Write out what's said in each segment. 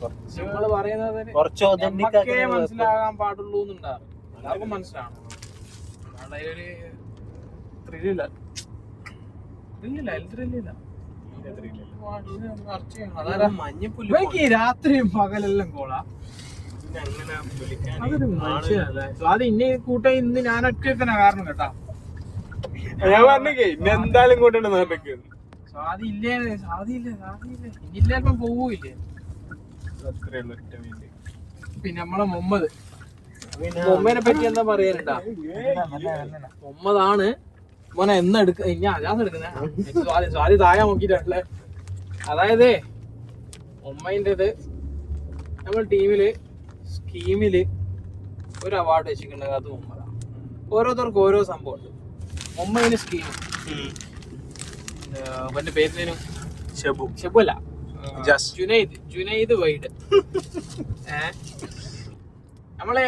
നമ്മള് പറയുന്നത് മനസ്സിലാകാൻ പാടുള്ളൂ എന്നുണ്ടാവും. എല്ലാവർക്കും മനസ്സിലാവണം. അതിലൊരു ത്രില്ലില്ല. രാത്രിയും പകലെല്ലാം കോളാ. അതൊരു മനുഷ്യനല്ലേ. അത് ഇന്നെ കൂട്ട ഇന്ന് ഞാൻ ഒറ്റത്തന്നെ കാരണം കേട്ടാ. ഞാൻ പറഞ്ഞേ എന്തായാലും കൂട്ടണ്ട സാധിയില്ലേ ഇനിയിപ്പം പോവൂല്ലേ. പിന്നെ നമ്മളെ മുഹമ്മദിനെ പറ്റി എന്താ പറയാനുണ്ടാ? മുഹമ്മദാണ് മോനെ എന്ന് എടുക്ക ഇനി അജാസ് എടുക്കുന്നത് സ്വാതി താഴെ നോക്കിട്ടല്ലേ. അതായത് ഉമ്മേൻ്റെത് നമ്മൾ ടീമില് സ്കീമില് ഒരു അവാർഡ് വെച്ചിട്ടുണ്ടെങ്കിൽ അത് മുഹമ്മദാണ്. ഓരോരുത്തർക്കും ഓരോ സംഭവം ഉണ്ട്. മുഹമ്മദിന് സ്കീം അവന്റെ പേരിനും ഷെബു അല്ല, ജുനൈദ് വൈഡ്. നമ്മളെ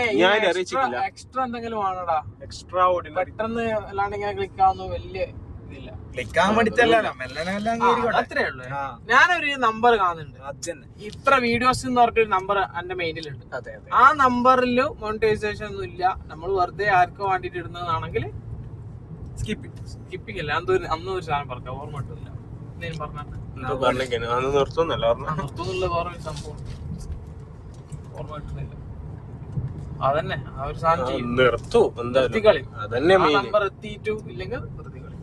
എക്സ്ട്രാ എന്തെങ്കിലും ആണോടാ? പെട്ടെന്ന് അല്ലാണ്ട് ഇങ്ങനെ ക്ലിക്ക് ആവുന്ന വലിയ ഇതില്ല. അത്രേ ഉള്ളു. ഞാനൊരു നമ്പർ കാണുന്നുണ്ട്, ഇത്ര വീഡിയോസ് എന്ന് പറഞ്ഞൊരു നമ്പർ എന്റെ മെയിനിലുണ്ട്. ആ നമ്പറിൽ മോണിറ്റൈസേഷൻ ഒന്നും ഇല്ല. നമ്മൾ വെറുതെ ആർക്കും വേണ്ടിട്ട് ഇടുന്നതാണെങ്കിൽ സ്കിപ്പിംഗ് അല്ല. അന്ന് ഒരു സാധനം പറഞ്ഞ ഓർമ്മ കിട്ടില്ല. നിർത്തുന്നുള്ള വേറെ ഒരു സംഭവം ഓർമ്മ കിട്ടുന്നില്ല. അതന്നെ ആ ഒരു സാധനം നിർത്തിക്കളി. നമ്പർ എത്തിയിട്ടു ഇല്ലെങ്കിൽ നിർത്തിക്കളി.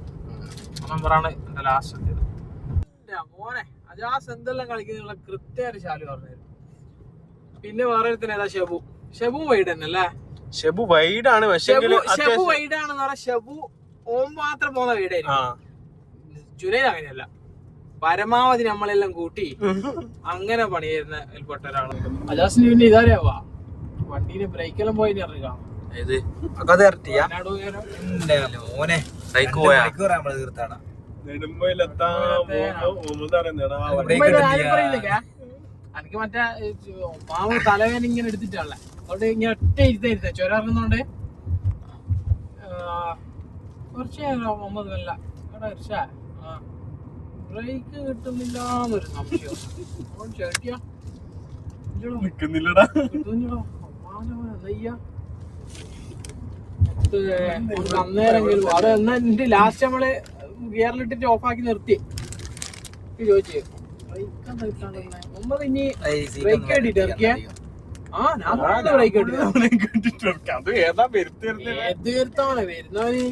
ആ നമ്പറാണ് എന്റെ ലാസ്റ്റ് എത്തിയത്. മോനെ അജാസ് എന്തെല്ലാം കളിക്കുന്ന കൃത്യമായിട്ട് ശാലു പറഞ്ഞു. പിന്നെ വേറെ ഒരുത്തന്നെ ഏതാ? ഷെബു വൈഡ് തന്നെ അല്ലേ? ഷെബു വൈഡാണ്. ഷെബു വൈഡാണെന്ന് പറഞ്ഞാൽ ഷെബു ഓം മാത്രം പോകുന്ന വീടായിരിക്കും. ജുനൈദ് അങ്ങനെയല്ല, പരമാവധി നമ്മളെല്ലാം കൂട്ടി അങ്ങനെ പണിയായിരുന്ന പെട്ട ഒരാള്. അജാസിന് പിന്നെ ഇതാരാവാ വണ്ടീന്റെ ബ്രേക്കെല്ലാം പോയി ഇറങ്ങാം. എനിക്ക് മറ്റേ മാവ് തലവേന ഇങ്ങനെ എടുത്തിട്ടാണല്ലേ, അതുകൊണ്ട് ഇങ്ങനെ ഒറ്റ ഇരുത്ത ചൊരാറുന്നോണ്ട് കുറച്ച് മുഹമ്മദ് വല്ല ബ്രേക്ക് കിട്ടുന്നില്ലാന്നൊരു സംശയം. അന്നേരെങ്കിലും അത് എന്നാ എന്റെ ലാസ്റ്റ് നമ്മള് ഗിയറിലിട്ടിട്ട് ഓഫാക്കി നിർത്തി ചോദിച്ചു ബ്രേക്ക് എന്താ കിട്ടാണ്ട് മുമ്പ് ഇനി ബ്രേക്ക് കെട്ടിട്ട് ഇറക്കിയ ബ്രേക്ക് വരുത്താണ് വരുന്നവന്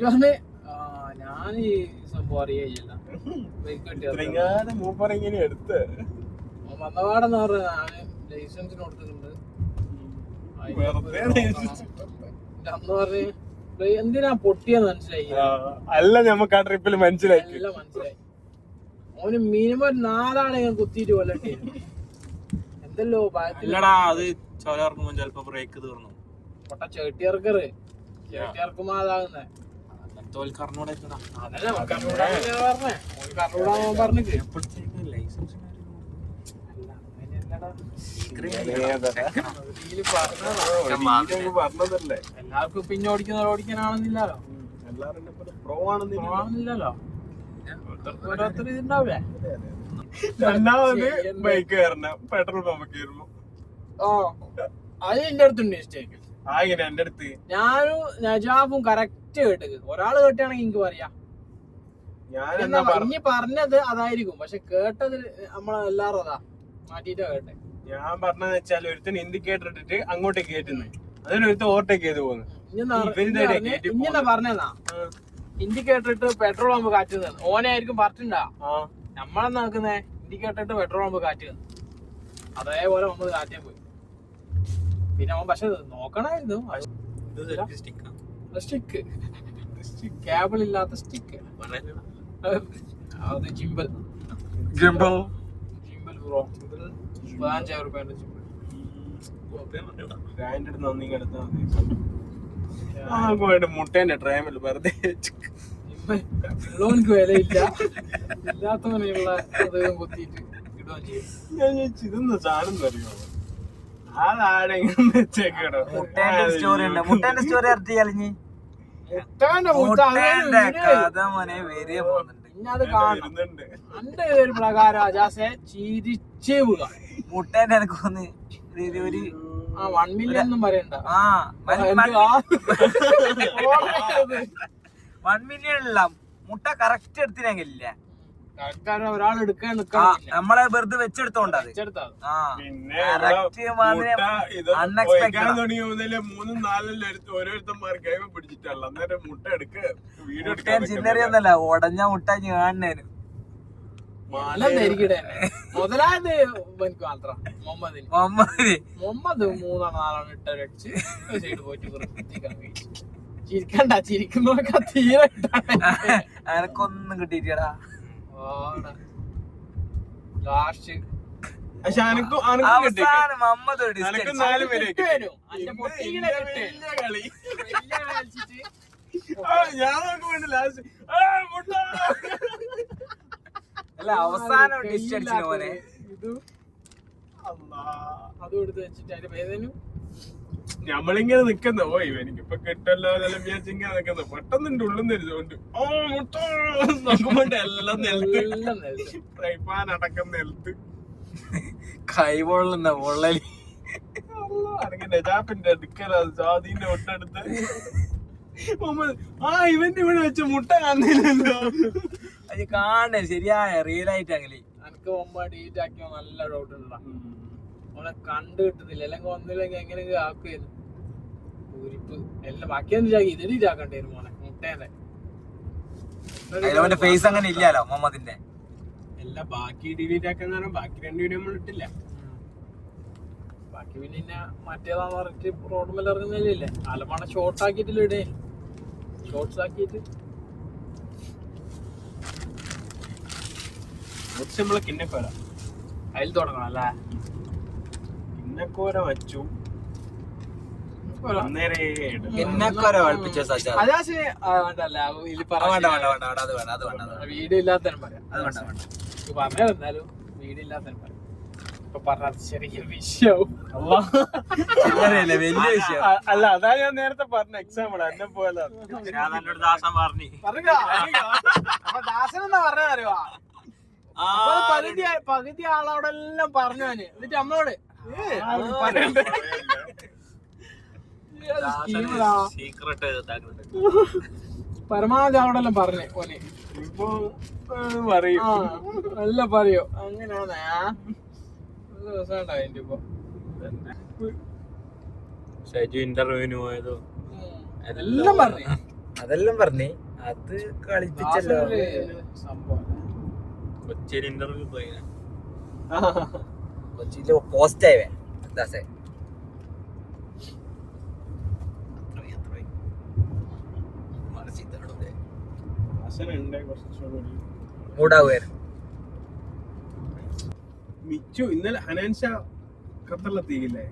പറഞ്ഞ് ഞാൻ ഈ സംഭവം അറിയില്ല. ബ്രേക്ക് കെട്ടി വന്നപാടെന്ന് പറഞ്ഞ ലൈസൻസിന് കൊടുത്തിട്ടുണ്ട്. അന്ന് പറഞ്ഞ് എന്തിനാ പൊട്ടിയെന്ന് മനസ്സിലായി. അല്ല നമുക്ക് ആ ട്രിപ്പിൽ മനസ്സിലായി. അവന് മിനിമം ഒരു 4 ആളെ കുത്തിയിട്ട് കൊല്ലട്ടെ. എന്തല്ലോ പൊട്ട ചേട്ടിയർക്കറ് ചേട്ടിയർക്കുമ്പോ അതാകുന്നേ. എല്ലാവർക്കും പിന്നെ ഓടിക്കാനാണെന്നില്ലല്ലോ. ആണെന്നില്ലല്ലോ. ഓരോരുത്തർ ഇതുണ്ടാവൂലേ. ബൈക്ക് കയറണം, പെട്രോൾ പമ്പ് കയറുമ്പോ അത് എന്റെ അടുത്തുണ്ട് മിസ്റ്റേക്ക്. എന്റെ അടുത്ത് ഞാനും നജാബും കറക്റ്റ് കേട്ടത്. ഒരാള് കേട്ടാണെങ്കിൽ എനിക്ക് പറയാം ഇനി പറഞ്ഞത് അതായിരിക്കും, പക്ഷെ കേട്ടത് നമ്മളെല്ലാരും അതാ മാറ്റിട്ടാ കേട്ടെ. ഞാൻ പറഞ്ഞതെന്ന് വെച്ചാൽ ഒരുത്തൻ ഇൻഡിക്കേറ്റർ ഇട്ടിട്ട് അങ്ങോട്ട് കേറ്റുന്നു, അതിനൊരുത്തൻ ഓവർടേക്ക് ചെയ്ത് പോകുന്നു. ഇങ്ങനെ പറഞ്ഞതാ ഇൻഡിക്കേറ്റർ ഇട്ട് പെട്രോൾ പമ്പ് കാറ്റുന്നത്. ഓനായിരിക്കും പറഞ്ഞിട്ടുണ്ടാ. നമ്മളെന്നാ നോക്കുന്നേ ഇൻഡിക്കേറ്റർ ഇട്ട് പെട്രോൾ പമ്പ് കാറ്റുന്നത്. അതേപോലെ നമ്മൾ കാറ്റാൻ പോയി. പിന്നെ അവൻ പക്ഷെ നോക്കണായിരുന്നു. സ്റ്റിക്ക് കേബിൾ ഇല്ലാത്ത സ്റ്റിക്ക് അത് ജിംബൽ ബ്രോ 15,000 രൂപയുടെ ജിംബൽ. മുട്ടേന്റെ ട്രേമിൽ വെറുതെ ഉള്ളവനക്ക് വിലയില്ല, ഇല്ലാത്തവനുള്ള അദ്ദേഹം കുത്തിയിട്ട് ഇടുകയും ചെയ്യും. ഞാൻ ഇതൊന്നും സാധനം അറിയോ? ഇനി അത് കാണണം. എന്റെ ഒരു പ്രകാരം അജാസെ ചിരിച്ചേ വീഴ. മുട്ടേന്റെ എനക്കൊന്ന് 1 മില്യൺ ഒന്നും പറയണ്ട. 1 മില്യൺ ഇല്ല, മുട്ട കറക്റ്റ് എടുത്തിനെങ്കിലില്ല. ഒരാൾ എടുക്കാൻ നമ്മളെ വെറുതെ വെച്ചെടുത്തോണ്ട് അത് ചില്ലറിയൊന്നല്ല, ഉടഞ്ഞ മുട്ട കാണുന്നേന് മുതലായത് എനിക്ക് മാത്രം. മുഹമ്മദ് 3-4 ഇട്ടടിച്ച് സൈഡ് പോയിട്ട് ചിരിക്കണ്ട, ചിരിക്കുന്നതൊക്കെ തീരെ എനക്കൊന്നും കിട്ടിയിട്ടാ. ലാസ്റ്റ് അല്ല അവസാനം ഡിസ്റ്റ് അടിച്ചു പോലെ അതും എടുത്ത് വെച്ചിട്ട് അതിന്റെ പേരും നമ്മളിങ്ങനെ നിക്കുന്ന എനിക്കിപ്പൊ കിട്ടല്ലോ എന്നെല്ലാം വിചാരിച്ചിങ്ങനെ നിക്കുന്ന പെട്ടെന്ന് ഉള്ളിൽ നിരുന്നുകൊണ്ട് നോക്കുമ്പോണ്ട് എല്ലാം നിലത്ത് ഫ്രൈ പാൻ അടക്കം നിലത്ത് കൈപൊള്ളുന്ന പൊള്ളലി നജാപ്പിന്റെ അടുക്കല സാദീന്റെ ഒട്ടടുത്ത് ഇവന്റെ ഇവിടെ വെച്ച മുട്ട കാണുന്നില്ലല്ലോ. അത് കാണേ ശരിയായ റിയലായിട്ട് അങ്ങനെ എനിക്ക് മുമ്പ് ഡീറ്റ് ആക്കിയോ നല്ല ഡൗട്ട് ഉണ്ടാ. ഓനെ കണ്ടു കിട്ടുന്നില്ല, അല്ലെങ്കിൽ വന്നില്ലെങ്കിൽ എങ്ങനെയെങ്കിലും ആക്കുമായിരുന്നു. ഊരിപ്പ് എല്ലാം ബാക്കിയൊന്നും ചാക്കി ഇത് ഡീറ്റ് ആക്കണ്ടായിരുന്നു മോനെ മുട്ടേനെ. ഫേസ് അങ്ങനെ ഇല്ലല്ലോ മുഹമ്മദിന്റെ. എല്ലാം ബാക്കി ഡിലീറ്റ് ആക്കാൻ, ബാക്കി 2 വീഡിയോ നമ്മൾ ഇട്ടില്ല. ബാക്കി പിന്നെ മറ്റേതാന്ന് പറഞ്ഞിട്ട് റോഡ് മേലെ ഇറങ്ങുന്നില്ലേ, അലമാണ ഷോർട്ട് ആക്കിയിട്ടില്ല ഇടേ, ഷോർട്ട്സ് ആക്കിയിട്ട് നമ്മളെ കിണ്ണക്കോര അതിൽ തുടങ്ങണം അല്ലേ. കിണ്ണക്കോര വച്ചു വീഡിയോ ഇല്ലാത്തനും പറയാം, പറഞ്ഞാലും വീഡിയോ ഇല്ലാത്തനും പറയാം. ഇപ്പൊ പറഞ്ഞ ചെറിയ വിഷയവും വലിയ വിഷയം അല്ല. അതാ ഞാൻ നേരത്തെ പറഞ്ഞ എക്സാമ്പിൾ എന്നെ പോലെ ദാസനെന്നാ പറഞ്ഞറിയോ, പകുതി ആളോടെല്ലാം പറഞ്ഞു ഞാന്. എന്നിട്ട് നമ്മളോട് പരമാവധി ആളോടെല്ലാം പറഞ്ഞേ ഓനെ എല്ലാം പറയോ. അങ്ങനെയാണേ ദിവസം ഉണ്ടാവും എന്റെ ഇപ്പൊ ഇന്റർവ്യൂവിന് പോയതോ എല്ലാം പറഞ്ഞു. അതെല്ലാം പറഞ്ഞേ, അത് കളിപ്പിച്ചല്ലോ സംഭവം. കൊച്ചിയിൽ ഇന്റർവ്യൂ പോയി, കൊച്ചിയില് പോസ്റ്റ് ആയവേ ദാസേ. മിച്ചു ഇന്നലെ ഹനാൻഷ ഖത്തറിലെത്തിയില്ലേ?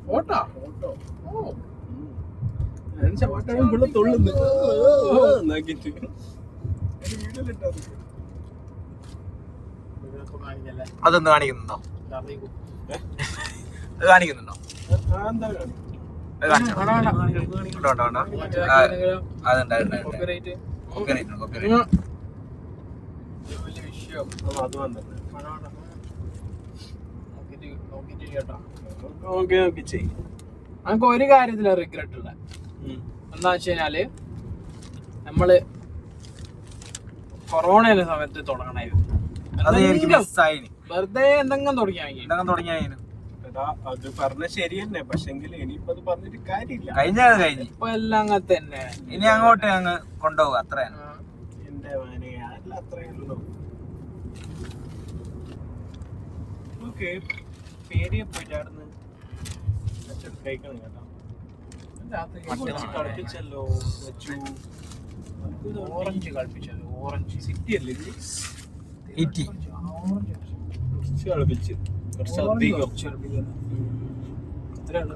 ഫോട്ടോ അതൊന്ന് കാണിക്കുന്നുണ്ടോ? കാണിക്കുന്നുണ്ടോ? നമുക്ക് ഒരു കാര്യത്തില് റിഗ്രറ്റ് ഉള്ള എന്താ വെച്ച് കഴിഞ്ഞാല്, നമ്മള് കൊറോണയുടെ സമയത്ത് തുടങ്ങണായിരുന്നു. വെറുതെ എന്തെങ്കിലും തുടങ്ങിയായിരുന്നു. അത് പറഞ്ഞ ശരി തന്നെ, പക്ഷെങ്കിൽ ഇനിയിപ്പോ അത് പറഞ്ഞിട്ട് കാര്യമില്ല. കഴിഞ്ഞു ഇപ്പൊ എല്ലാം അങ്ങനെ തന്നെ. ഇനി അങ്ങോട്ട് അങ്ങ് കൊണ്ടുപോകും, അത്ര എന്റെ മോനെ അല്ല അത്രയേ ഉള്ളൂ. ഓക്കെ, പേടിയെ പോയിട്ടാടുന്ന് കഴിക്കണം കേട്ടോ. കളിപ്പിച്ചല്ലോ, ഓറഞ്ച് കളിപ്പിച്ചല്ലോ. ഓറഞ്ച് സിറ്റി അല്ലേ കളിപ്പിച്ച് കുറച്ച് അധികം എത്രയാണ്?